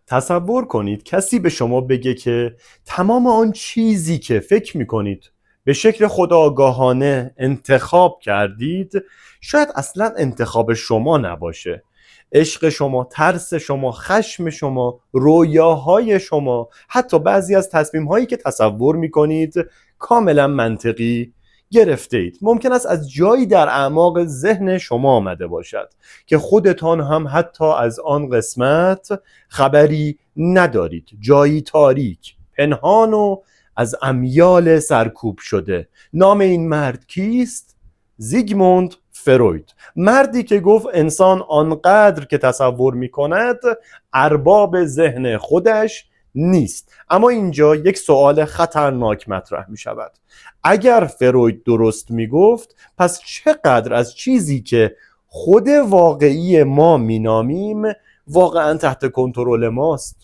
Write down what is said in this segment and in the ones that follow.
تصور کنید کسی به شما بگه که تمام آن چیزی که فکر میکنید به شکل خودآگاهانه انتخاب کردید شاید اصلا انتخاب شما نباشه. عشق شما، ترس شما، خشم شما، رویاهای شما، حتی بعضی از تصمیم‌هایی که تصور میکنید کاملا منطقی گرفته اید. ممکن است از جایی در اعماق ذهن شما آمده باشد که خودتان هم حتی از آن قسمت خبری ندارید. جایی تاریک، پنهان و از امیال سرکوب شده. نام این مرد کیست؟ زیگموند فروید، مردی که گفت انسان آنقدر که تصور میکند ارباب ذهن خودش نیست. اما اینجا یک سوال خطرناک مطرح می شود. اگر فروید درست می گفت، پس چقدر از چیزی که خود واقعی ما می نامیم واقعا تحت کنترل ماست؟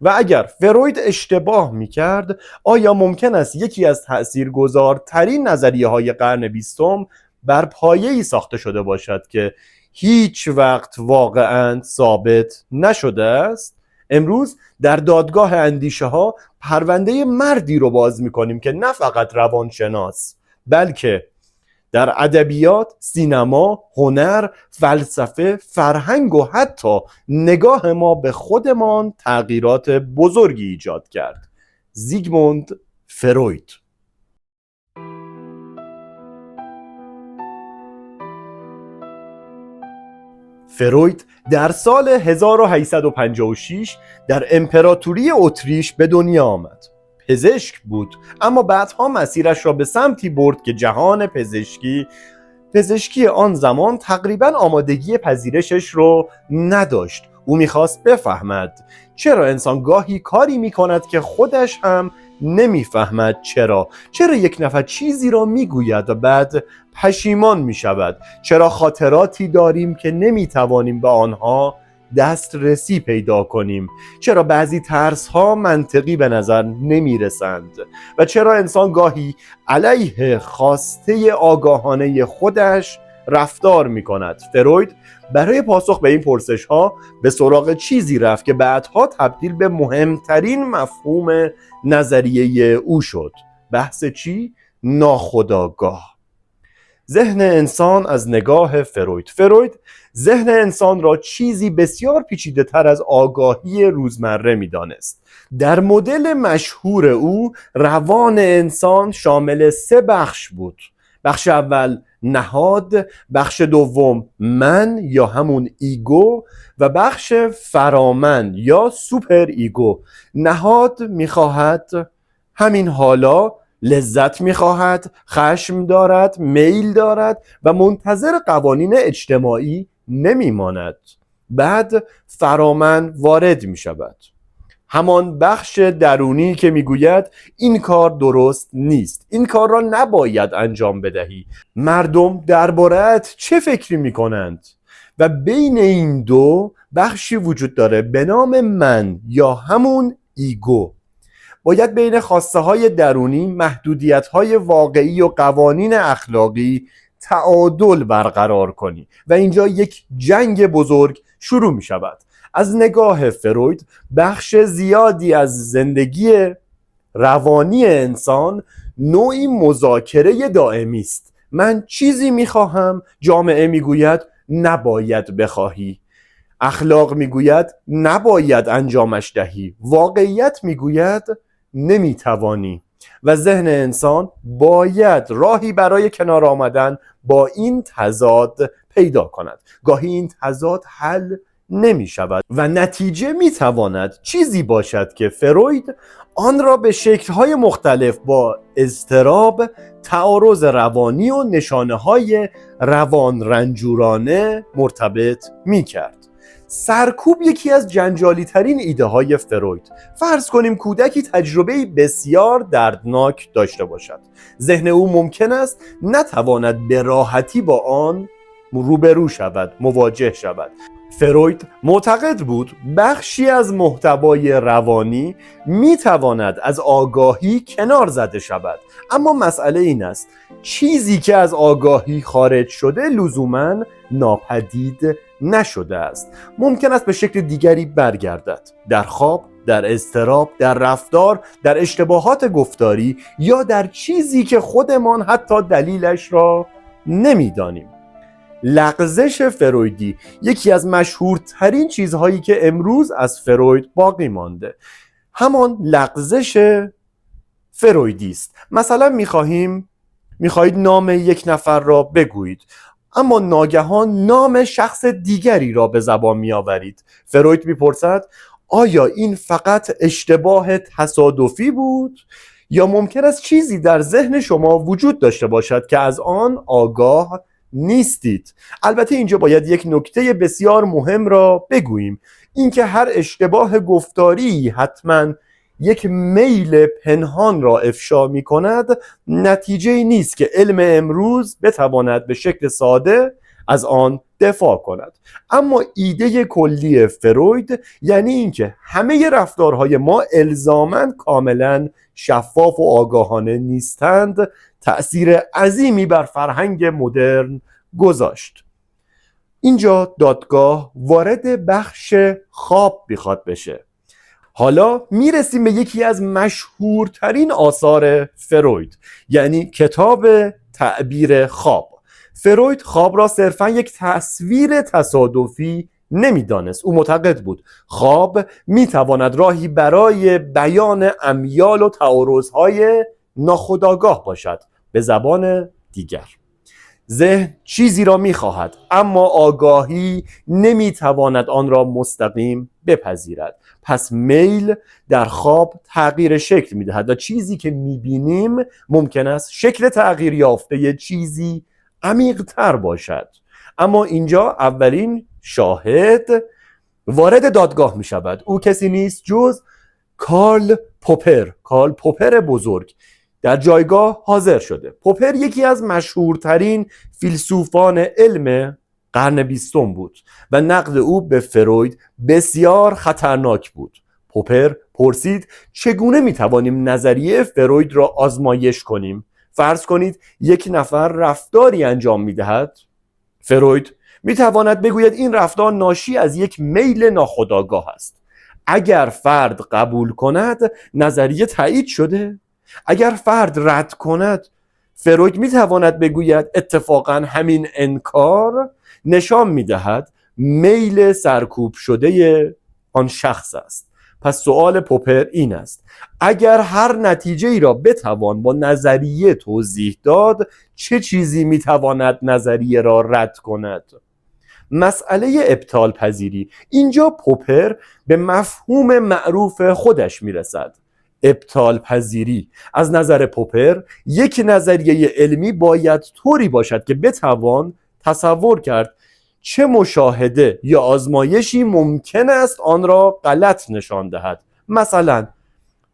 و اگر فروید اشتباه می کرد، آیا ممکن است یکی از تأثیرگذارترین نظریه های قرن 20 بر پایه‌ای ساخته شده باشد که هیچ وقت واقعا ثابت نشده است؟ امروز در دادگاه اندیشه ها پرونده مردی رو باز میکنیم که نه فقط روانشناس، بلکه در ادبیات، سینما، هنر، فلسفه، فرهنگ و حتی نگاه ما به خودمان تغییرات بزرگی ایجاد کرد. زیگموند فروید. فروید در سال 1856 در امپراتوری اتریش به دنیا آمد. پزشک بود، اما بعدها مسیرش را به سمتی برد که جهان پزشکی آن زمان تقریبا آمادگی پذیرشش رو نداشت. او میخواست بفهمد چرا انسان گاهی کاری میکند که خودش هم نمیفهمد چرا یک نفر چیزی را میگوید و بعد پشیمان میشود، چرا خاطراتی داریم که نمیتوانیم به آنها دسترسی پیدا کنیم، چرا بعضی ترس ها منطقی به نظر نمیرسند و چرا انسان گاهی علیه خواسته آگاهانه خودش رفتار میکند. فروید برای پاسخ به این پرسش ها به سراغ چیزی رفت که بعدها تبدیل به مهمترین مفهوم نظریه او شد. بحث چی؟ ناخودآگاه. ذهن انسان از نگاه فروید. فروید ذهن انسان را چیزی بسیار پیچیده تر از آگاهی روزمره می دانست. در مدل مشهور او روان انسان شامل 3 بخش بود. بخش اول نهاد، بخش دوم من یا همون ایگو و بخش فرامن یا سوپر ایگو. نهاد میخواهد همین حالا، لذت میخواهد، خشم دارد، میل دارد و منتظر قوانین اجتماعی نمیماند. بعد فرامن وارد میشود، همان بخش درونی که میگوید این کار درست نیست، این کار را نباید انجام بدهی، مردم درباره‌ات چه فکری میکنند؟ و بین این دو بخشی وجود داره به نام من یا همون ایگو. باید بین خواسته های درونی، محدودیت های واقعی و قوانین اخلاقی تعادل برقرار کنی و اینجا یک جنگ بزرگ شروع می شود. از نگاه فروید بخش زیادی از زندگی روانی انسان نوعی مذاکره دائمی است. من چیزی میخواهم، جامعه میگوید نباید بخواهی، اخلاق میگوید نباید انجامش دهی، واقعیت میگوید نمیتوانی و ذهن انسان باید راهی برای کنار آمدن با این تضاد پیدا کند. گاهی این تضاد حل نمی شود و نتیجه می تواند چیزی باشد که فروید آن را به شکل‌های مختلف با اضطراب، تعارض روانی و نشانه‌های روان رنجورانه مرتبط می کرد. سرکوب یکی از جنجالی ترین ایده های فروید. فرض کنیم کودکی تجربه بسیار دردناک داشته باشد. ذهن او ممکن است نتواند به راحتی با آن روبرو شود، مواجه شود. فروید معتقد بود بخشی از محتوای روانی میتواند از آگاهی کنار زده شود، اما مسئله این است چیزی که از آگاهی خارج شده لزوماً ناپدید نشده است. ممکن است به شکل دیگری برگردد، در خواب، در اضطراب، در رفتار، در اشتباهات گفتاری یا در چیزی که خودمان حتی دلیلش را نمیدانیم. لغزش فرویدی یکی از مشهورترین چیزهایی که امروز از فروید باقی مانده همان لغزش فرویدی است. مثلا میخواهید نام یک نفر را بگویید، اما ناگهان نام شخص دیگری را به زبان میآورید. فروید میپرسد آیا این فقط اشتباه تصادفی بود یا ممکن است چیزی در ذهن شما وجود داشته باشد که از آن آگاه نیستید؟ البته اینجا باید یک نکته بسیار مهم را بگوییم، اینکه هر اشتباه گفتاری حتما یک میل پنهان را افشا می کند نتیجه نیست که علم امروز بتواند به شکل ساده از آن دفاع کند. اما ایده کلی فروید یعنی اینکه همه رفتارهای ما الزاماً کاملا شفاف و آگاهانه نیستند، تأثیر عظیمی بر فرهنگ مدرن گذاشت. اینجا دادگاه وارد بخش خواب میخواد بشه. حالا میرسیم به یکی از مشهورترین آثار فروید، یعنی کتاب تعبیر خواب. فروید خواب را صرفاً یک تصویر تصادفی نمیدانست. او معتقد بود خواب میتواند راهی برای بیان امیال و تعارضهای ناخودآگاه باشد. به زبان دیگر، ذهن چیزی را میخواهد اما آگاهی نمیتواند آن را مستقیم بپذیرد. پس میل در خواب تغییر شکل میدهد و چیزی که میبینیم ممکن است شکل تغییر یافته چیزی عمیق‌تر باشد. اما اینجا اولین شاهد وارد دادگاه میشود. او کسی نیست جز کارل پوپر بزرگ در جایگاه حاضر شده. پوپر یکی از مشهورترین فیلسوفان علم قرن 20 بود و نقد او به فروید بسیار خطرناک بود. پوپر پرسید چگونه میتوانیم نظریه فروید را آزمایش کنیم؟ فرض کنید یک نفر رفتاری انجام میدهد. فروید میتواند بگوید این رفتار ناشی از یک میل ناخودآگاه است. اگر فرد قبول کند نظریه تایید شده، اگر فرد رد کند فروید میتواند بگوید اتفاقا همین انکار نشان میدهد میل سرکوب شده آن شخص است. پس سوال پوپر این است: اگر هر نتیجه ای را بتوان با نظریه توضیح داد، چه چیزی میتواند نظریه را رد کند؟ مسئله ابطال پذیری. اینجا پوپر به مفهوم معروف خودش میرسد. ابطال پذیری از نظر پوپر یک نظریه علمی باید طوری باشد که بتوان تصور کرد چه مشاهده یا آزمایشی ممکن است آن را غلط نشان دهد. مثلا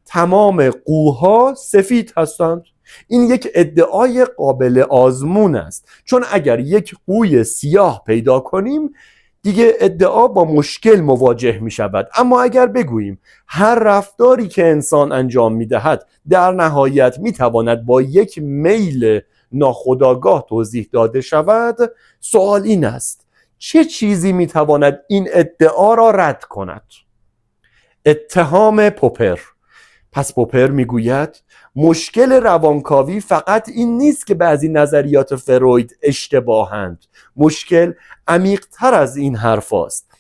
تمام قوها سفید هستند. این یک ادعای قابل آزمون است، چون اگر یک قوی سیاه پیدا کنیم دیگه ادعا با مشکل مواجه می شود. اما اگر بگوییم هر رفتاری که انسان انجام می دهد در نهایت می تواند با یک میل ناخودآگاه توضیح داده شود، سوال این است: چه چیزی می تواند این ادعا را رد کند؟ اتهام پوپر. پس پوپر می گوید مشکل روانکاوی فقط این نیست که بعضی نظریات فروید اشتباهند. مشکل عمیق‌تر از این حرف است.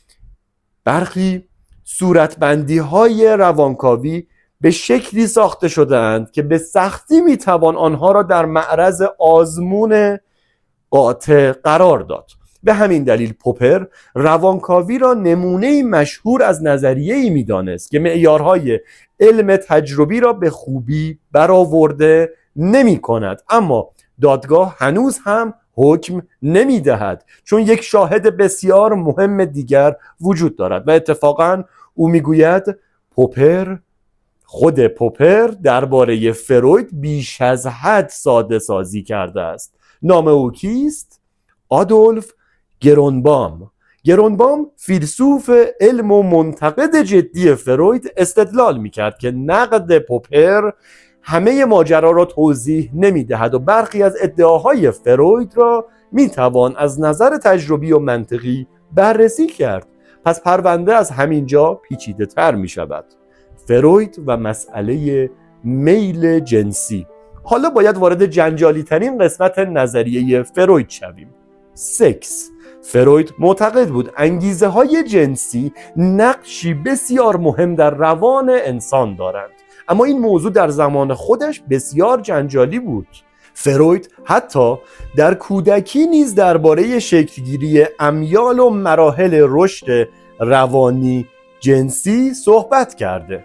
برخی صورتبندی های روانکاوی به شکلی ساخته شده‌اند که به سختی میتوان آنها را در معرض آزمون قاطع قرار داد. به همین دلیل پوپر روانکاوی را نمونه مشهور از نظریه‌ای می‌دانست که معیارهای علم تجربی را به خوبی برآورده نمی‌کند. اما دادگاه هنوز هم حکم نمی‌دهد، چون یک شاهد بسیار مهم دیگر وجود دارد و اتفاقاً او می‌گوید خود پوپر درباره فروید بیش از حد ساده سازی کرده است. نام او کیست؟ آدولف گرونبام فیلسوف علم و منتقد جدی فروید استدلال میکرد که نقد پوپر همه ماجرا را توضیح نمیدهد و برخی از ادعاهای فروید را میتوان از نظر تجربی و منطقی بررسی کرد. پس پرونده از همینجا پیچیده تر می شود. فروید و مسئله میل جنسی. حالا باید وارد جنجالی ترین قسمت نظریه فروید شویم. سکس. فروید معتقد بود انگیزه های جنسی نقشی بسیار مهم در روان انسان دارند، اما این موضوع در زمان خودش بسیار جنجالی بود. فروید حتی در کودکی نیز درباره شکلگیری امیال و مراحل رشد روانی جنسی صحبت کرده.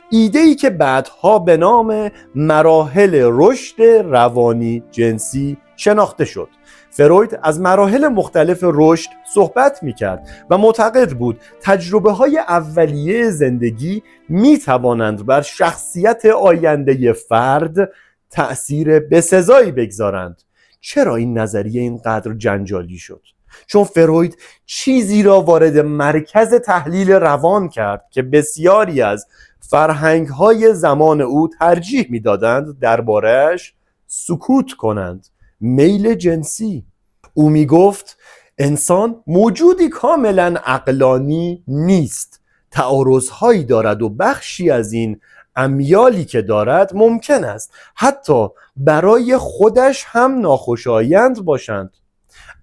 ایده‌ای که بعدها به نام مراحل رشد روانی جنسی شناخته شد. فروید از مراحل مختلف رشد صحبت می‌کرد و معتقد بود تجربه‌های اولیه زندگی می‌توانند بر شخصیت آینده فرد تأثیر بسزایی بگذارند. چرا این نظریه اینقدر جنجالی شد؟ چون فروید چیزی را وارد مرکز تحلیل روان کرد که بسیاری از فرهنگ‌های زمان او ترجیح می‌دادند درباره‌اش سکوت کنند. میل جنسی. او میگفت انسان موجودی کاملا عقلانی نیست، تعارض‌هایی دارد و بخشی از این امیالی که دارد ممکن است حتی برای خودش هم ناخوشایند باشند.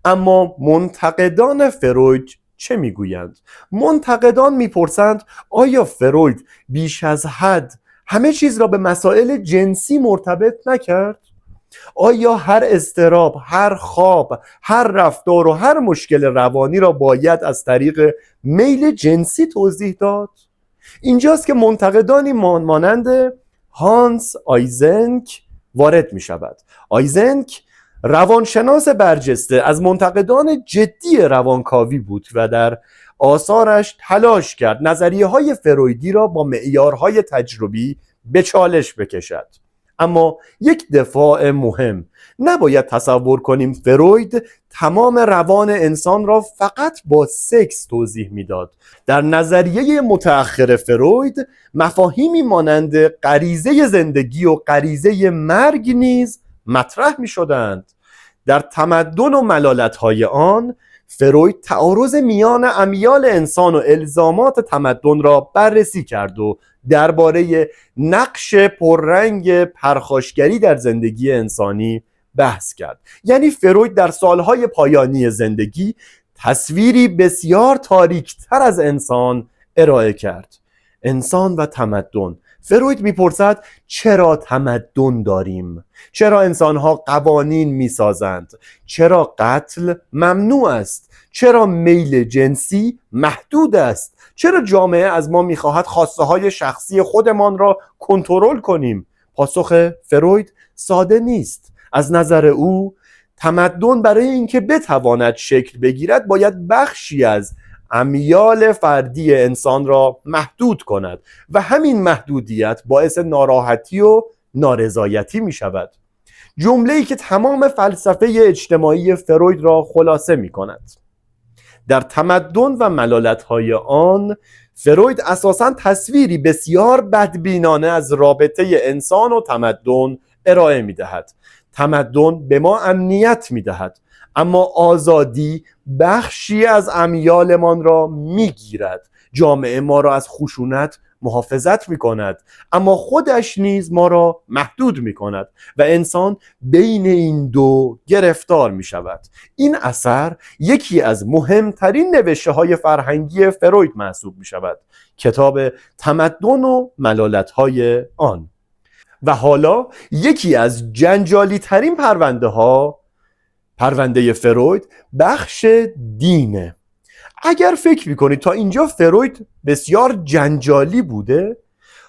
اما منتقدان فروید چه میگویند؟ منتقدان میپرسند آیا فروید بیش از حد همه چیز را به مسائل جنسی مرتبط نکرد؟ آیا هر اضطراب، هر خواب، هر رفتار و هر مشکل روانی را باید از طریق میل جنسی توضیح داد؟ اینجاست که منتقدانی مانند هانس آیزنک وارد می شود. آیزنک روانشناس برجسته از منتقدان جدی روانکاوی بود و در آثارش تلاش کرد نظریه های فرویدی را با معیارهای تجربی به چالش بکشد. اما یک دفاع مهم: نباید تصور کنیم فروید تمام روان انسان را فقط با سکس توضیح میداد. در نظریه متأخر فروید مفاهیمی مانند غریزه زندگی و غریزه مرگ نیز مطرح می شدند. در تمدن و ملالت‌های آن، فروید تعارض میان امیال انسان و الزامات تمدن را بررسی کرد و درباره نقش پررنگ پرخاشگری در زندگی انسانی بحث کرد. یعنی فروید در سالهای پایانی زندگی تصویری بسیار تاریک‌تر از انسان ارائه کرد. انسان و تمدن. فروید میپرسد چرا تمدن داریم؟ چرا انسانها قوانین میسازند؟ چرا قتل ممنوع است؟ چرا میل جنسی محدود است؟ چرا جامعه از ما میخواهد خواسته های شخصی خودمان را کنترل کنیم؟ پاسخ فروید ساده نیست. از نظر او تمدن برای اینکه بتواند شکل بگیرد باید بخشی از امیال فردی انسان را محدود کند و همین محدودیت باعث ناراحتی و نارضایتی می شود. جمله‌ای که تمام فلسفه اجتماعی فروید را خلاصه می کند. در تمدن و ملالت‌های آن، فروید اساساً تصویری بسیار بدبینانه از رابطه انسان و تمدن ارائه می دهد. تمدن به ما امنیت می دهد، اما آزادی بخشی از امیالمان را میگیرد. جامعه ما را از خشونت محافظت میکند، اما خودش نیز ما را محدود میکند و انسان بین این دو گرفتار میشود. این اثر یکی از مهمترین نوشته های فرهنگی فروید محسوب میشود، کتاب تمدن و ملالت‌های آن. و حالا یکی از جنجالی ترین پرونده فروید بخش دینه. اگر فکر میکنید تا اینجا فروید بسیار جنجالی بوده،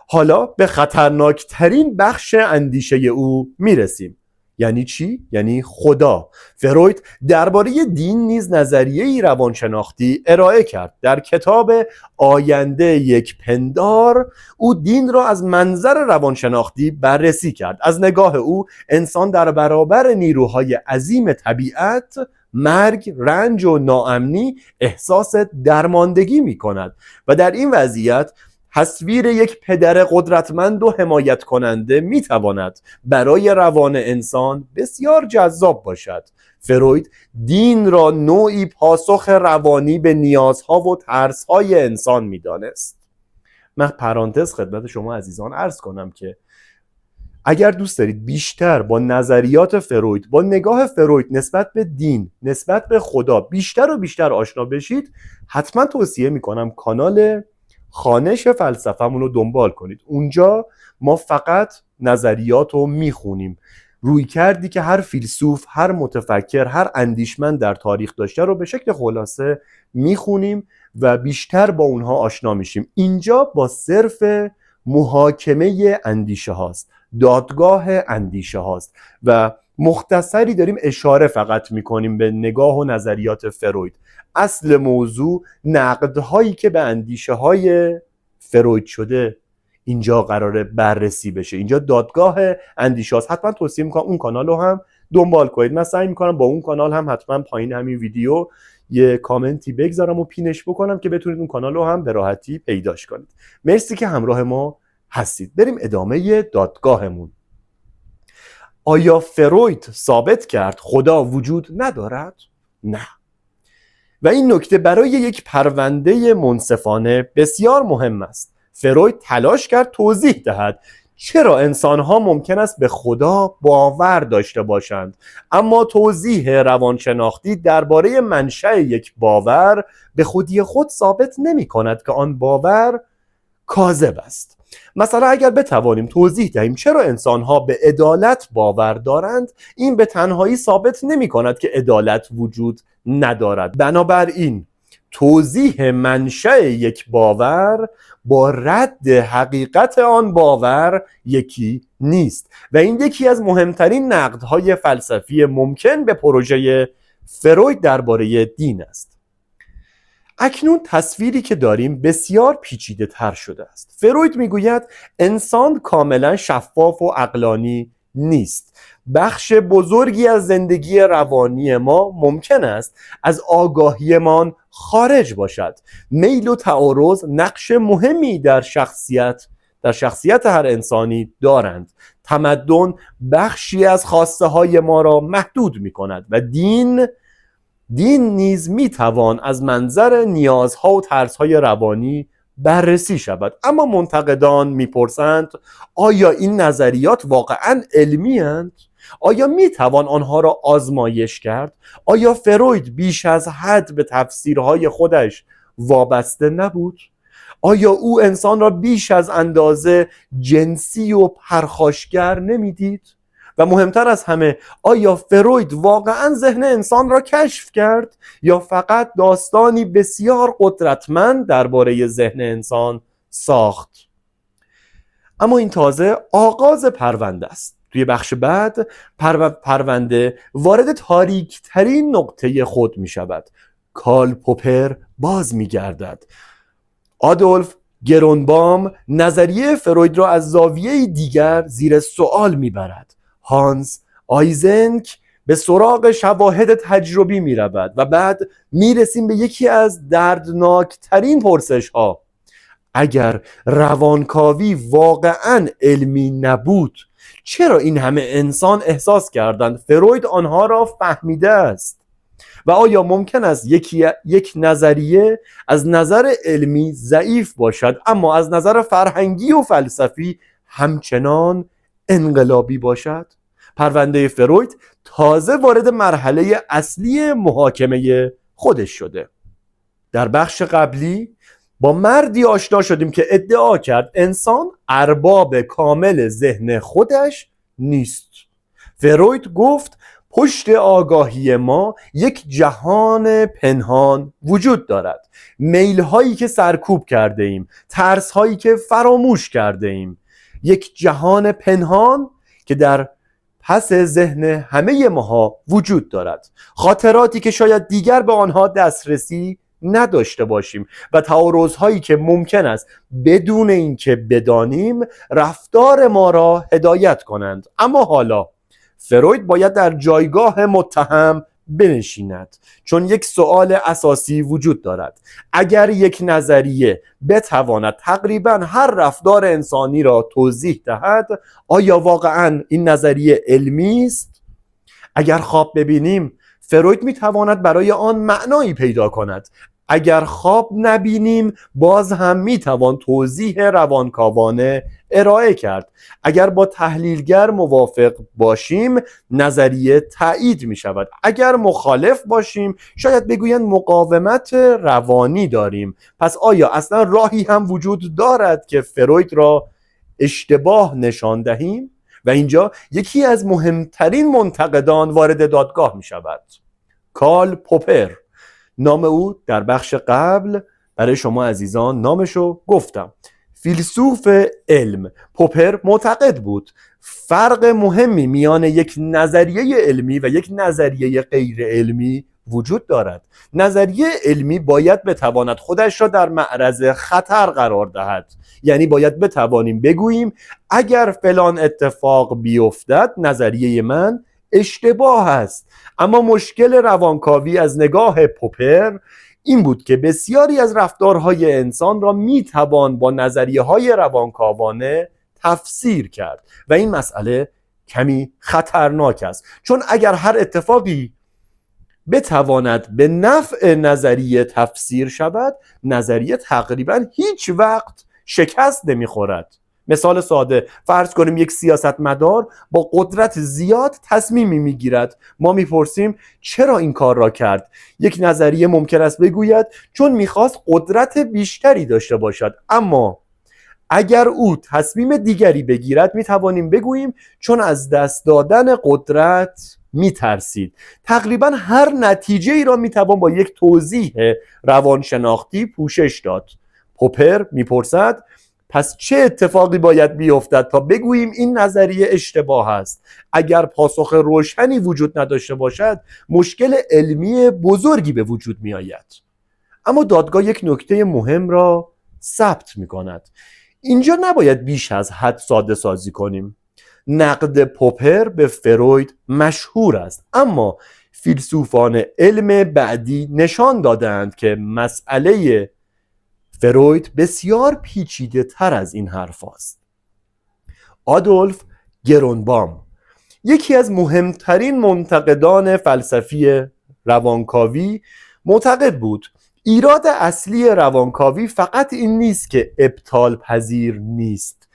حالا به خطرناک ترین بخش اندیشه او میرسیم. یعنی چی؟ یعنی خدا. فروید درباره دین نیز نظریه‌ای روانشناختی ارائه کرد. در کتاب آینده یک پندار او دین را از منظر روانشناختی بررسی کرد. از نگاه او انسان در برابر نیروهای عظیم طبیعت، مرگ، رنج و ناامنی احساس درماندگی می کند و در این وضعیت تصویر یک پدر قدرتمند و حمایت کننده میتواند برای روان انسان بسیار جذاب باشد. فروید دین را نوعی پاسخ روانی به نیازها و ترسهای انسان میدانست. من پرانتز خدمت شما عزیزان عرض کنم که اگر دوست دارید بیشتر با نظریات فروید، با نگاه فروید نسبت به دین، نسبت به خدا بیشتر و بیشتر آشنا بشید، حتما توصیه میکنم کانال خوانش فلسفه‌مون رو دنبال کنید. اونجا ما فقط نظریات رو میخونیم، روی کردی که هر فیلسوف، هر متفکر، هر اندیشمند در تاریخ داشته رو به شکل خلاصه میخونیم و بیشتر با اونها آشنا میشیم. اینجا با صرف محاکمه اندیشه هاست، دادگاه اندیشه هاست و مختصری داریم اشاره فقط میکنیم به نگاه و نظریات فروید. اصل موضوع نقدهایی که به اندیشه های فروید شده اینجا قراره بررسی بشه. اینجا دادگاه اندیشه هاست. حتما توصیه میکنم اون کانال رو هم دنبال کنید. من سعی میکنم با اون کانال هم حتما پایین همین ویدیو یه کامنتی بگذارم و پینش بکنم که بتونید اون کانال رو هم به راحتی پیداش کنید. مرسی که همراه ما هستید. بریم ادامه دادگاهمون. آیا فروید ثابت کرد خدا وجود ندارد؟ نه. و این نکته برای یک پرونده منصفانه بسیار مهم است. فروید تلاش کرد توضیح دهد چرا انسانها ممکن است به خدا باور داشته باشند، اما توضیح روانشناختی درباره منشأ یک باور به خودی خود ثابت نمی کند که آن باور کاذب است. مثلا اگر بتوانیم توضیح دهیم چرا انسانها به عدالت باور دارند، این به تنهایی ثابت نمی کند که عدالت وجود ندارد. بنابراین توضیح منشأ یک باور با رد حقیقت آن باور یکی نیست و این یکی از مهمترین نقدهای فلسفی ممکن به پروژه فروید درباره دین است. اکنون تصویری که داریم بسیار پیچیده تر شده است. فروید میگوید انسان کاملا شفاف و عقلانی نیست. بخش بزرگی از زندگی روانی ما ممکن است از آگاهیمان خارج باشد. میل و تعارض نقش مهمی در شخصیت هر انسانی دارند. تمدن بخشی از خواسته های ما را محدود می کند و دین نیز می توان از منظر نیازها و ترسهای روانی بررسی شود. اما منتقدان میپرسند آیا این نظریات واقعاً علمی اند؟ آیا می توان آنها را آزمایش کرد؟ آیا فروید بیش از حد به تفسیرهای خودش وابسته نبود؟ آیا او انسان را بیش از اندازه جنسی و پرخاشگر نمیدید؟ و مهمتر از همه، آیا فروید واقعا ذهن انسان را کشف کرد یا فقط داستانی بسیار قدرتمند درباره ذهن انسان ساخت؟ اما این تازه آغاز پرونده است. توی بخش بعد پرونده وارد تاریک ترین نقطه خود می شود. کارل پوپر باز می گردد. آدولف گرونبام نظریه فروید را از زاویه دیگر زیر سوال می برد. هانس آیزنک به سراغ شواهد تجربی می رود و بعد می رسیم به یکی از دردناک ترین پرسش ها. اگر روانکاوی واقعاً علمی نبود، چرا این همه انسان احساس کردند فروید آنها را فهمیده است؟ و آیا ممکن است یک نظریه از نظر علمی ضعیف باشد اما از نظر فرهنگی و فلسفی همچنان انقلابی باشد؟ پرونده فروید تازه وارد مرحله اصلی محاکمه خودش شده. در بخش قبلی با مردی آشنا شدیم که ادعا کرد انسان ارباب کامل ذهن خودش نیست. فروید گفت پشت آگاهی ما یک جهان پنهان وجود دارد. میل هایی که سرکوب کرده ایم، ترس هایی که فراموش کرده ایم، یک جهان پنهان که در پس ذهن همه ماها وجود دارد. خاطراتی که شاید دیگر به آنها دسترسی نداشته باشیم و تعارض‌هایی که ممکن است بدون اینکه بدانیم رفتار ما را هدایت کنند. اما حالا فروید باید در جایگاه متهم بنشیند، چون یک سوال اساسی وجود دارد: اگر یک نظریه بتواند تقریبا هر رفتار انسانی را توضیح دهد، آیا واقعا این نظریه علمی است؟ اگر خواب ببینیم، فروید میتواند برای آن معنایی پیدا کند. اگر خواب نبینیم، باز هم میتوان توضیح روانکاوانه ارائه کرد. اگر با تحلیلگر موافق باشیم، نظریه تایید می شود. اگر مخالف باشیم، شاید بگویند مقاومت روانی داریم. پس آیا اصلا راهی هم وجود دارد که فروید را اشتباه نشان دهیم؟ و اینجا یکی از مهمترین منتقدان وارد دادگاه می شود: کارل پوپر. نام او در بخش قبل برای شما عزیزان نامشو گفتم. فیلسوف علم. پوپر معتقد بود فرق مهمی میان یک نظریه علمی و یک نظریه غیر علمی وجود دارد. نظریه علمی باید بتواند خودش را در معرض خطر قرار دهد، یعنی باید بتوانیم بگوییم اگر فلان اتفاق بیفتد نظریه من اشتباه است. اما مشکل روانکاوی از نگاه پوپر این بود که بسیاری از رفتارهای انسان را میتوان با نظریه‌های روانکاوانه تفسیر کرد و این مسئله کمی خطرناک است، چون اگر هر اتفاقی بتواند به نفع نظریه تفسیر شود، نظریه تقریبا هیچ وقت شکست نمیخورد. مثال ساده، فرض کنیم یک سیاستمدار با قدرت زیاد تصمیمی میگیرد. ما میپرسیم چرا این کار را کرد؟ یک نظریه ممکن است بگوید چون میخواست قدرت بیشتری داشته باشد. اما اگر او تصمیم دیگری بگیرد، میتوانیم بگوییم چون از دست دادن قدرت میترسید. تقریبا هر نتیجه ای را میتوان با یک توضیح روانشناختی پوشش داد. پوپر میپرسد پس چه اتفاقی باید بیفتد تا بگوییم این نظریه اشتباه است؟ اگر پاسخ روشنی وجود نداشته باشد، مشکل علمی بزرگی به وجود می آید. اما دادگاه یک نکته مهم را ثبت می کند. اینجا نباید بیش از حد ساده سازی کنیم. نقد پوپر به فروید مشهور است، اما فیلسوفان علم بعدی نشان دادند که مسئله فروید بسیار پیچیده تر از این حرف است. آدولف گرونبام، یکی از مهمترین منتقدان فلسفی روانکاوی، معتقد بود ایراد اصلی روانکاوی فقط این نیست که ابطال پذیر نیست.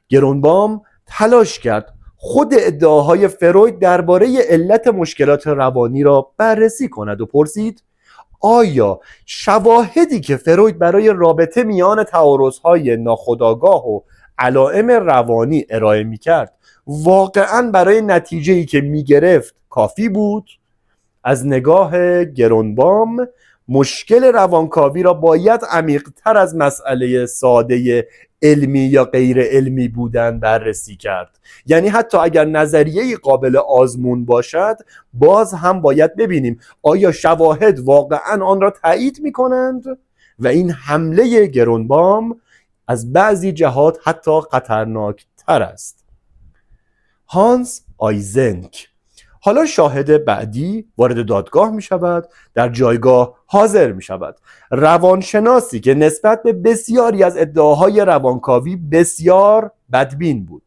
گرونبام تلاش کرد خود ادعاهای فروید درباره علت مشکلات روانی را بررسی کند و پرسید آیا شواهدی که فروید برای رابطه میان تعارض‌های ناخودآگاه و علائم روانی ارائه می‌کرد واقعاً برای نتیجه‌ای که می‌گرفت کافی بود؟ از نگاه گرونبام مشکل روانکاوی را باید عمیق‌تر از مسئله ساده علمی یا غیر علمی بودن بررسی کرد. یعنی حتی اگر نظریه قابل آزمون باشد، باز هم باید ببینیم آیا شواهد واقعا آن را تایید می کنند؟ و این حمله گرونبام از بعضی جهات حتی خطرناک تر است. هانس آیزنک، حالا شاهد بعدی وارد دادگاه می شود، در جایگاه حاضر می شود. روانشناسی که نسبت به بسیاری از ادعاهای روانکاوی بسیار بدبین بود.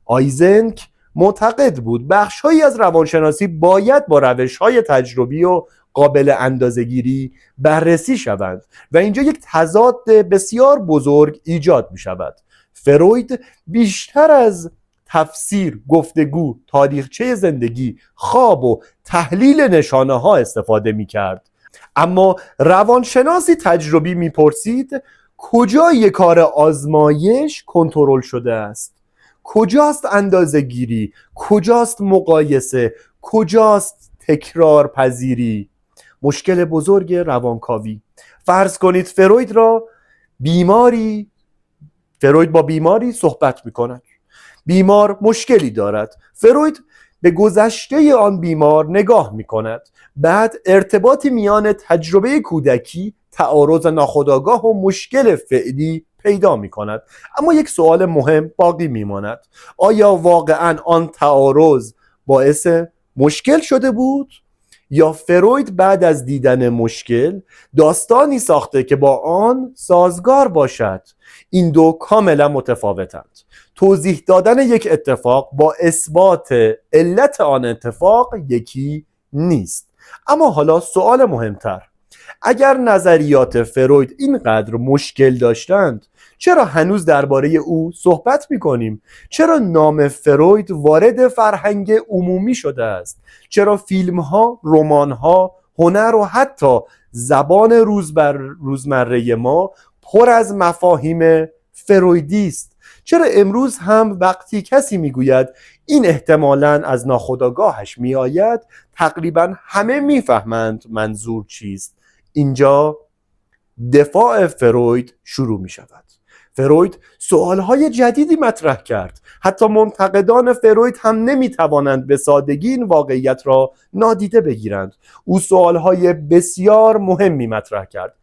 آیزنک معتقد بود بخش‌هایی از روانشناسی باید با روش‌های تجربی و قابل اندازه‌گیری بررسی شوند و اینجا یک تضاد بسیار بزرگ ایجاد می شود. فروید بیشتر از تفسیر، گفتگو، تاریخچه زندگی، خواب و تحلیل نشانه ها استفاده می کرد. اما روانشناسی تجربی می پرسید کجای کار آزمایش کنترل شده است؟ کجاست اندازه گیری؟ کجاست مقایسه؟ کجاست تکرار پذیری؟ مشکل بزرگ روانکاوی. فرض کنید فروید با بیماری صحبت می کند. بیمار مشکلی دارد. فروید به گذشته آن بیمار نگاه می کند. بعد ارتباطی میان تجربه کودکی، تعارض ناخودآگاه و مشکل فعلی پیدا می کند. اما یک سوال مهم باقی می ماند. آیا واقعا آن تعارض باعث مشکل شده بود یا فروید بعد از دیدن مشکل داستانی ساخته که با آن سازگار باشد؟ این دو کاملا متفاوتند. توضیح دادن یک اتفاق با اثبات علت آن اتفاق یکی نیست. اما حالا سوال مهمتر: اگر نظریات فروید اینقدر مشکل داشتند، چرا هنوز درباره او صحبت می‌کنیم؟ چرا نام فروید وارد فرهنگ عمومی شده است؟ چرا فیلم‌ها، رمان‌ها، هنر و حتی زبان روزمره ما پر از مفاهیم فرویدی است؟ چرا امروز هم وقتی کسی میگوید این احتمالاً از ناخودآگاهش میآید، تقریباً همه میفهمند منظور چیست؟ اینجا دفاع فروید شروع می شود. فروید سوالهای جدیدی مطرح کرد. حتی منتقدان فروید هم نمی توانند به سادگی این واقعیت را نادیده بگیرند. او سوالهای بسیار مهمی مطرح کرد.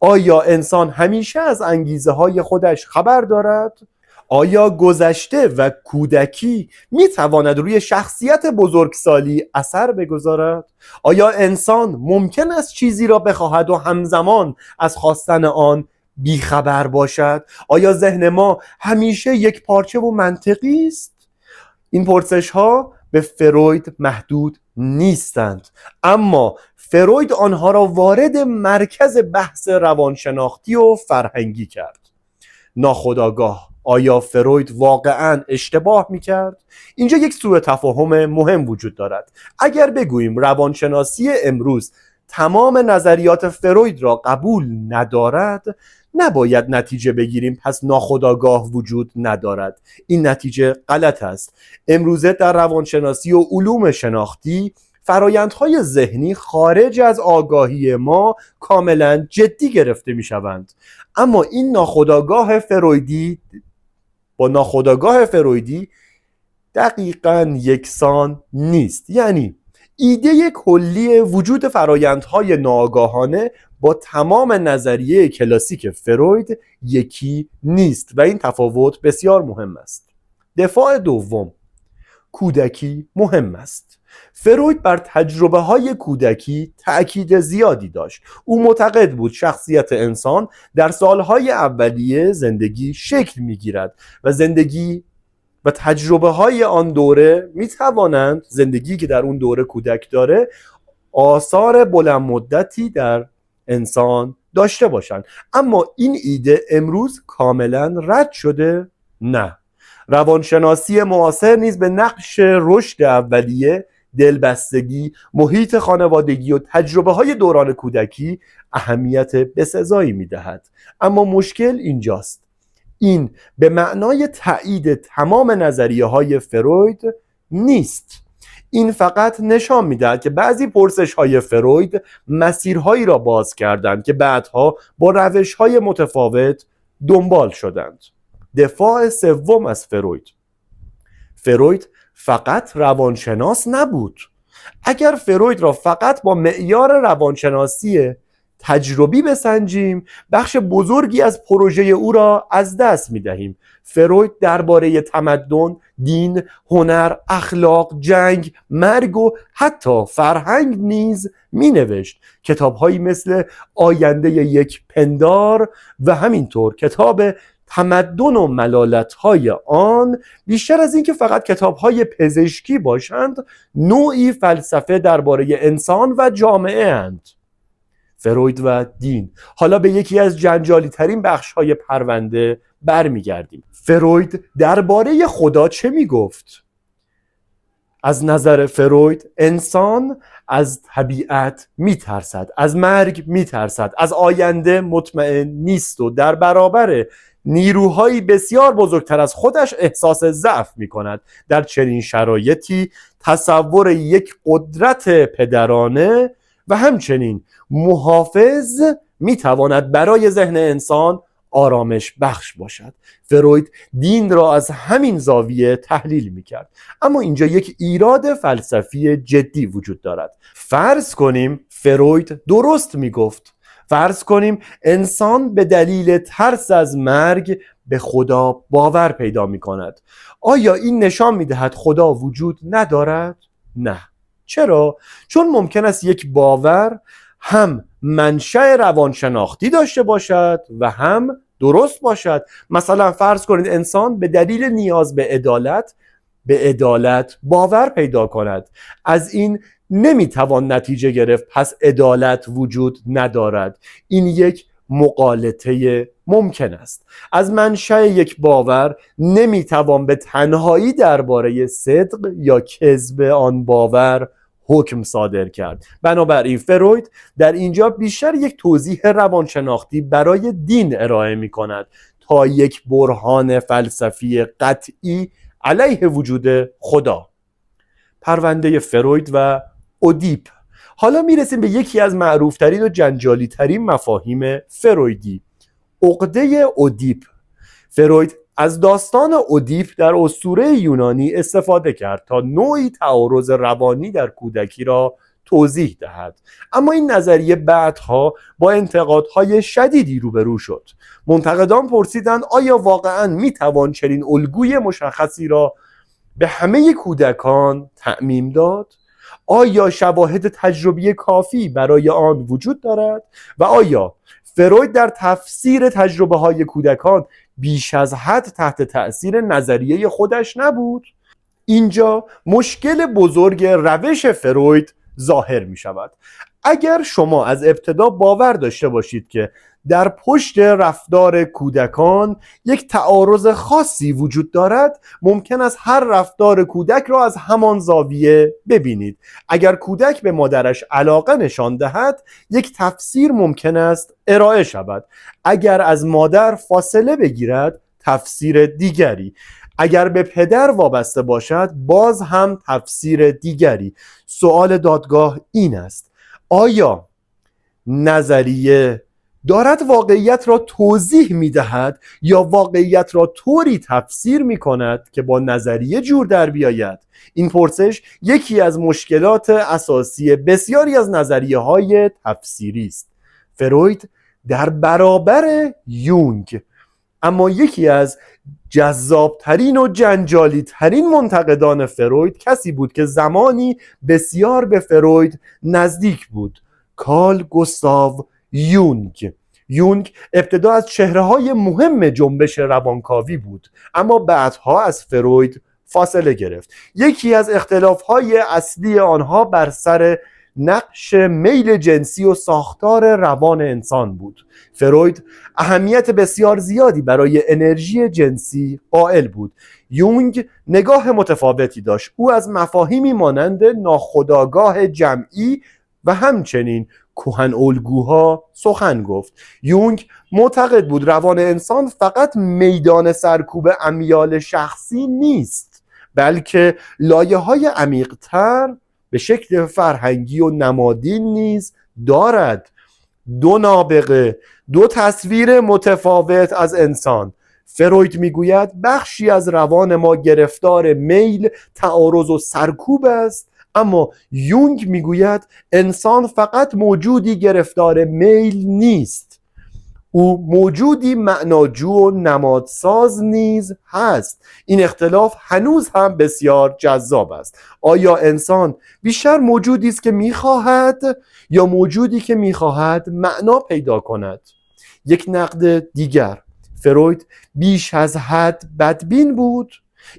آیا انسان همیشه از انگیزه های خودش خبر دارد؟ آیا گذشته و کودکی می تواند روی شخصیت بزرگسالی اثر بگذارد؟ آیا انسان ممکن است چیزی را بخواهد و همزمان از خواستن آن بیخبر باشد؟ آیا ذهن ما همیشه یک پارچه و منطقی است؟ این پرسش ها به فروید محدود نیستند، اما فروید آنها را وارد مرکز بحث روانشناختی و فرهنگی کرد. ناخودآگاه. آیا فروید واقعاً اشتباه میکرد؟ اینجا یک سوء تفاهم مهم وجود دارد. اگر بگوییم روانشناسی امروز تمام نظریات فروید را قبول ندارد، نباید نتیجه بگیریم پس ناخودآگاه وجود ندارد. این نتیجه غلط است. امروزه در روانشناسی و علوم شناختی فرایندهای ذهنی خارج از آگاهی ما کاملا جدی گرفته می شوند. اما این ناخودآگاه فرویدی با ناخودآگاه فرویدی دقیقاً یکسان نیست. یعنی ایده کلی وجود فرایندهای ناآگاهانه با تمام نظریه کلاسیک فروید یکی نیست و این تفاوت بسیار مهم است. دفاع دوم: کودکی مهم است. فروید بر تجربه های کودکی تأکید زیادی داشت. او معتقد بود شخصیت انسان در سالهای اولیه زندگی شکل میگیرد و زندگی و تجربه های آن دوره می توانند، زندگی که در اون دوره کودک داره، آثار بلند مدتی در انسان داشته باشند. اما این ایده امروز کاملا رد شده؟ نه. روانشناسی معاصر نیز به نقش رشد اولیه، دلبستگی، محیط خانوادگی و تجربه های دوران کودکی اهمیت بسزایی می دهد. اما مشکل اینجاست: این به معنای تایید تمام نظریه های فروید نیست. این فقط نشان می‌دهد که بعضی پرسش‌های فروید مسیرهایی را باز کردند که بعدها با روش‌های متفاوت دنبال شدند. دفاع سوم از فروید: فروید فقط روانشناس نبود. اگر فروید را فقط با معیار روانشناسی تجربی بسنجیم، بخش بزرگی از پروژه او را از دست می‌دهیم. فروید درباره تمدن، دین، هنر، اخلاق، جنگ، مرگ و حتی فرهنگ نیز می‌نوشت. کتاب‌هایی مثل آینده یک پندار و همینطور کتاب تمدن و ملالت‌های آن، بیشتر از اینکه فقط کتاب‌های پزشکی باشند، نوعی فلسفه درباره انسان و جامعه اند. فروید و دین. حالا به یکی از جنجالی ترین بخش‌های پرونده برمیگردیم. فروید درباره خدا چه میگفت؟ از نظر فروید انسان از طبیعت میترسد، از مرگ میترسد، از آینده مطمئن نیست و در برابر نیروهایی بسیار بزرگتر از خودش احساس ضعف میکند. در چنین شرایطی تصور یک قدرت پدرانه و همچنین محافظ میتواند برای ذهن انسان آرامش بخش باشد. فروید دین را از همین زاویه تحلیل میکرد. اما اینجا یک ایراد فلسفی جدی وجود دارد. فرض کنیم فروید درست میگفت. فرض کنیم انسان به دلیل ترس از مرگ به خدا باور پیدا میکند. آیا این نشان میدهد خدا وجود ندارد؟ نه. چرا؟ چون ممکن است یک باور هم منشأ روانشناختی داشته باشد و هم درست باشد. مثلا فرض کنید انسان به دلیل نیاز به عدالت باور پیدا کند، از این نمیتوان نتیجه گرفت پس عدالت وجود ندارد. این یک مغالطه ممکن است. از منشأ یک باور نمیتوان به تنهایی درباره صدق یا کذب آن باور حکم صادر کرد. بنابراین فروید در اینجا بیشتر یک توضیح روانشناختی برای دین ارائه می کند تا یک برهان فلسفی قطعی علیه وجود خدا. پرونده فروید و اودیپ. حالا میرسیم به یکی از معروفترین و جنجالی ترین مفاهیم فرویدی، عقده اودیپ. فروید از داستان اودیپ در اسطوره یونانی استفاده کرد تا نوعی تعارض روانی در کودکی را توضیح دهد، اما این نظریه بعدها با انتقادهای شدیدی روبرو شد. منتقدان پرسیدند آیا واقعاً میتوان چنین الگوی مشخصی را به همه کودکان تعمیم داد؟ آیا شواهد تجربی کافی برای آن وجود دارد؟ و آیا فروید در تفسیر تجربه های کودکان بیش از حد تحت تأثیر نظریه خودش نبود؟ اینجا مشکل بزرگ روش فروید ظاهر می شود. اگر شما از ابتدا باور داشته باشید که در پشت رفتار کودکان یک تعارض خاصی وجود دارد، ممکن است هر رفتار کودک را از همان زاویه ببینید. اگر کودک به مادرش علاقه نشان دهد، یک تفسیر ممکن است ارائه شود. اگر از مادر فاصله بگیرد، تفسیر دیگری. اگر به پدر وابسته باشد، باز هم تفسیر دیگری. سوال دادگاه این است: آیا نظریه دارد واقعیت را توضیح می دهد یا واقعیت را طوری تفسیر می کند که با نظریه جور در بیاید؟ این پرسش یکی از مشکلات اساسی بسیاری از نظریه های تفسیری است. فروید در برابر یونگ اما یکی از جذابترین و جنجالی ترین منتقدان فروید کسی بود که زمانی بسیار به فروید نزدیک بود: کارل گوستاو یونگ. یونگ ابتدا از چهره‌های مهم جنبش روانکاوی بود، اما بعدها از فروید فاصله گرفت. یکی از اختلاف‌های اصلی آنها بر سر نقش میل جنسی و ساختار روان انسان بود. فروید اهمیت بسیار زیادی برای انرژی جنسی قائل بود. یونگ نگاه متفاوتی داشت. او از مفاهیمی مانند ناخودآگاه جمعی و همچنین کهن الگوها سخن گفت. یونگ معتقد بود روان انسان فقط میدان سرکوب امیال شخصی نیست، بلکه لایه‌های عمیق‌تر به شکل فرهنگی و نمادین نیز دارد. دو نابغه، دو تصویر متفاوت از انسان. فروید میگوید بخشی از روان ما گرفتار میل، تعارض و سرکوب است، اما یونگ میگوید انسان فقط موجودی گرفتار میل نیست، او موجودی معناجو و نمادساز نیز هست. این اختلاف هنوز هم بسیار جذاب است. آیا انسان بیشتر موجودی است که میخواهد یا موجودی که میخواهد معنا پیدا کند؟ یک نقد دیگر: فروید بیش از حد بدبین بود.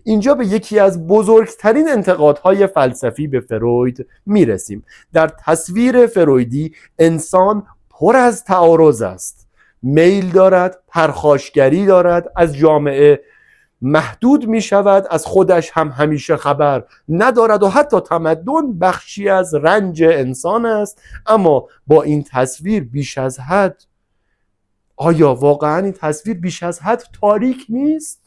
اینجا به یکی از بزرگترین انتقادهای فلسفی به فروید میرسیم. در تصویر فرویدی انسان پر از تعارض است، میل دارد، پرخاشگری دارد، از جامعه محدود می شود، از خودش هم همیشه خبر ندارد و حتی تمدن بخشی از رنج انسان است. اما با این تصویر بیش از حد، آیا واقعا این تصویر بیش از حد تاریک نیست؟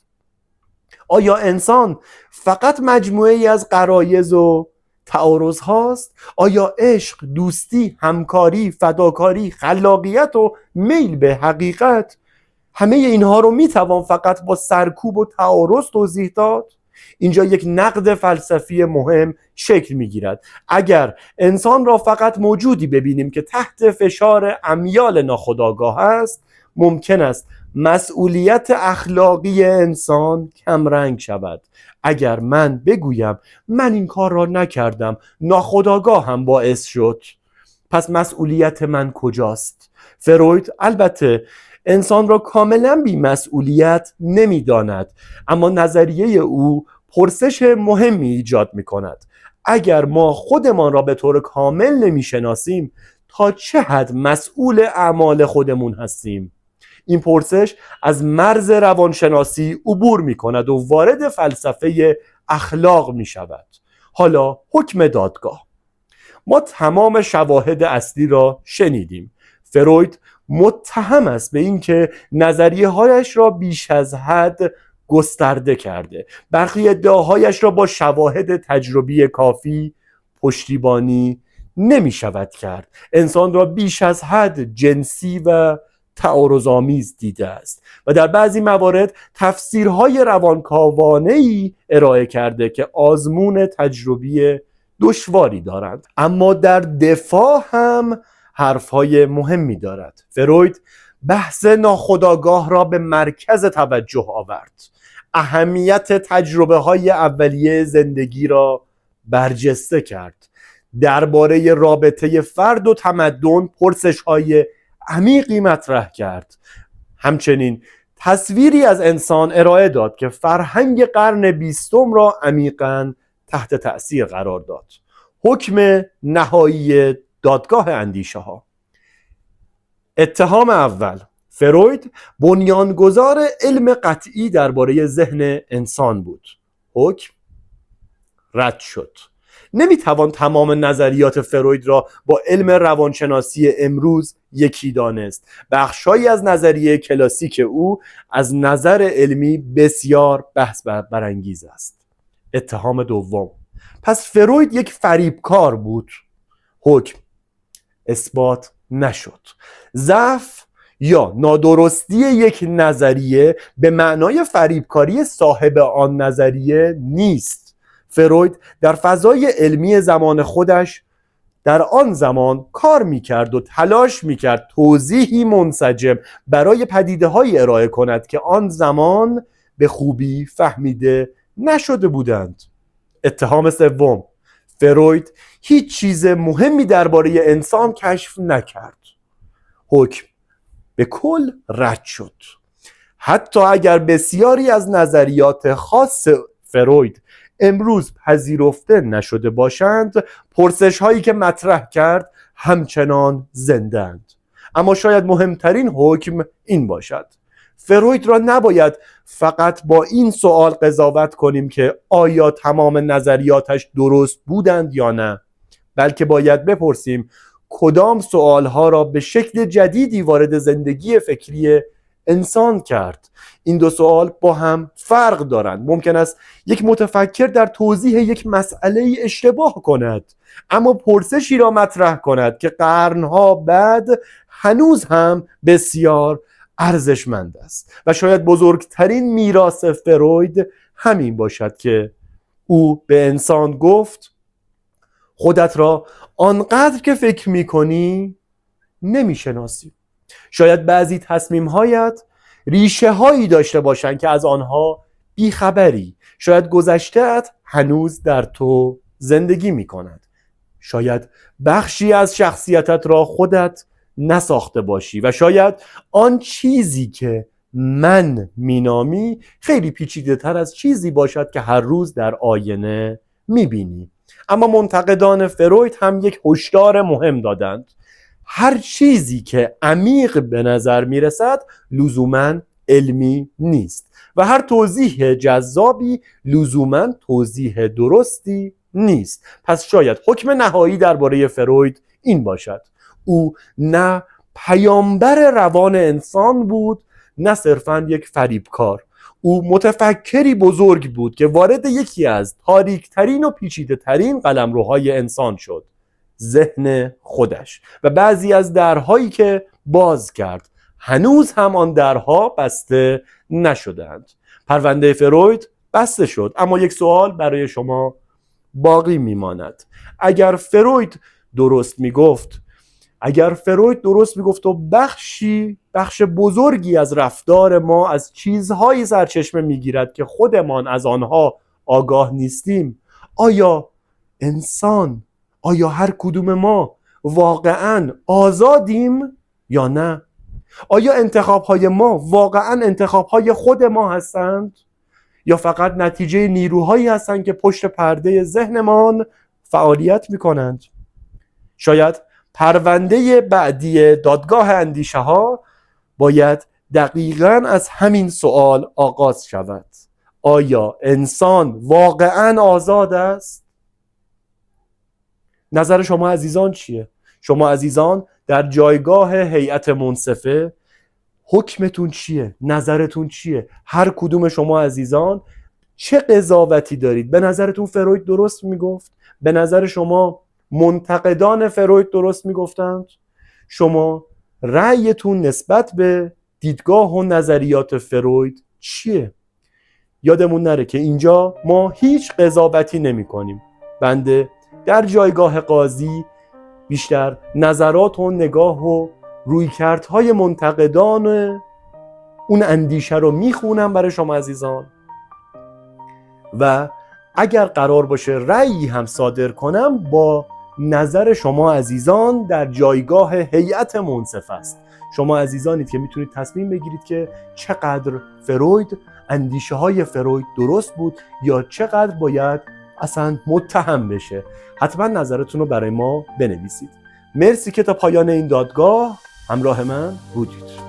آیا انسان فقط مجموعه‌ای از غرایز و تعارض هاست؟ آیا عشق، دوستی، همکاری، فداکاری، خلاقیت و میل به حقیقت، همه اینها رو میتوان فقط با سرکوب و تعارض توضیح داد؟ اینجا یک نقد فلسفی مهم شکل میگیرد. اگر انسان را فقط موجودی ببینیم که تحت فشار امیال ناخودآگاه است، ممکن است مسئولیت اخلاقی انسان کمرنگ شود. اگر من بگویم من این کار را نکردم، ناخودآگاه هم باعث شد، پس مسئولیت من کجاست؟ فروید البته انسان را کاملا بی مسئولیت نمی داند، اما نظریه او پرسش مهمی ایجاد می کند. اگر ما خودمان را به طور کامل نمی شناسیم، تا چه حد مسئول اعمال خودمون هستیم؟ این پرسش از مرز روانشناسی عبور می کند و وارد فلسفه اخلاق می شود. حالا حکم دادگاه. ما تمام شواهد اصلی را شنیدیم. فروید متهم است به اینکه نظریه‌هایش را بیش از حد گسترده کرده. برخی ادعاهایش را با شواهد تجربی کافی پشتیبانی نمی شود کرد. انسان را بیش از حد جنسی و تعارض‌آمیز دیده است و در بعضی موارد تفسیرهای روانکاوانه‌ای ارائه کرده که آزمون تجربی دشواری دارند. اما در دفاع هم حرفهای مهمی دارد. فروید بحث ناخودآگاه را به مرکز توجه آورد. اهمیت تجربه های اولیه زندگی را برجسته کرد. درباره رابطه فرد و تمدن پرسش های عمیقی مطرح کرد. همچنین تصویری از انسان ارائه داد که فرهنگ قرن 20 را عمیقاً تحت تأثیر قرار داد. حکم نهایی دادگاه اندیشه ها. اتهام اول: فروید بنیانگذار علم قطعی درباره ذهن انسان بود. حکم رد شد. نمیتوان تمام نظریات فروید را با علم روانشناسی امروز یکی دانست. بخشایی از نظریه کلاسیک او از نظر علمی بسیار بحث برانگیز است. اتهام دوم: پس فروید یک فریبکار بود. حکم اثبات نشد. ضعف یا نادرستی یک نظریه به معنای فریبکاری صاحب آن نظریه نیست. فروید در فضای علمی زمان خودش در آن زمان کار میکرد و تلاش میکرد توضیحی منسجم برای پدیده‌هایی ارائه کند که آن زمان به خوبی فهمیده نشده بودند. اتهام سوم: فروید هیچ چیز مهمی درباره انسان کشف نکرد. حکم به کل رد شد. حتی اگر بسیاری از نظریات خاص فروید امروز پذیرفته نشده باشند، پرسش هایی که مطرح کرد همچنان زنده‌اند. اما شاید مهمترین حکم این باشد: فروید را نباید فقط با این سوال قضاوت کنیم که آیا تمام نظریاتش درست بودند یا نه، بلکه باید بپرسیم کدام سوالها را به شکل جدیدی وارد زندگی فکری انسان کرد. این دو سوال با هم فرق دارند. ممکن است یک متفکر در توضیح یک مسئله اشتباه کند، اما پرسشی را مطرح کند که قرنها بعد هنوز هم بسیار ارزشمند است. و شاید بزرگترین میراث فروید همین باشد که او به انسان گفت: خودت را آنقدر که فکر می‌کنی نمی‌شناسی. شاید بعضی تصمیم‌هایت ریشه هایی داشته باشند که از آنها بیخبری. شاید گذشته‌ات هنوز در تو زندگی می‌کند. شاید بخشی از شخصیتت را خودت نساخته باشی و شاید آن چیزی که من مینامی خیلی پیچیده تر از چیزی باشد که هر روز در آینه می‌بینی. اما منتقدان فروید هم یک هشدار مهم دادند: هر چیزی که عمیق به نظر میرسد لزوماً علمی نیست و هر توضیح جذابی لزوماً توضیح درستی نیست. پس شاید حکم نهایی درباره فروید این باشد: او نه پیامبر روان انسان بود، نه صرفاً یک فریبکار. او متفکری بزرگ بود که وارد یکی از تاریک‌ترین و پیچیده‌ترین قلمروهای انسان شد: ذهن خودش. و بعضی از درهایی که باز کرد هنوز هم آن درها بسته نشدند. پرونده فروید بسته شد، اما یک سوال برای شما باقی میماند: اگر فروید درست میگفت، اگر فروید درست میگفت و بخش بزرگی از رفتار ما از چیزهایی سرچشمه میگیرد که خودمان از آنها آگاه نیستیم، آیا هر کدوم ما واقعا آزادیم یا نه؟ آیا انتخاب‌های ما واقعا انتخاب‌های خود ما هستند یا فقط نتیجه نیروهایی هستند که پشت پرده ذهنمان فعالیت میکنند؟ شاید پرونده بعدی دادگاه اندیشه ها باید دقیقاً از همین سوال آغاز شود: آیا انسان واقعاً آزاد است؟ نظر شما عزیزان چیه؟ شما عزیزان در جایگاه هیئت منصفه حکمتون چیه؟ نظرتون چیه؟ هر کدوم شما عزیزان چه قضاوتی دارید؟ به نظرتون فروید درست میگفت؟ به نظر شما منتقدان فروید درست میگفتند؟ شما رأیتون نسبت به دیدگاه و نظریات فروید چیه؟ یادمون نره که اینجا ما هیچ قضاوتی نمی کنیم. بنده در جایگاه قاضی بیشتر نظرات و نگاه و رویکردهای منتقدان اون اندیشه رو میخونم برای شما عزیزان و اگر قرار باشه رأیی هم صادر کنم با نظر شما عزیزان در جایگاه هیئت منصف است. شما عزیزانید که میتونید تصمیم بگیرید که چقدر فروید، اندیشه های فروید درست بود یا چقدر باید اصلا متهم بشه. حتما نظرتون رو برای ما بنویسید. مرسی که تا پایان این دادگاه همراه من بودید.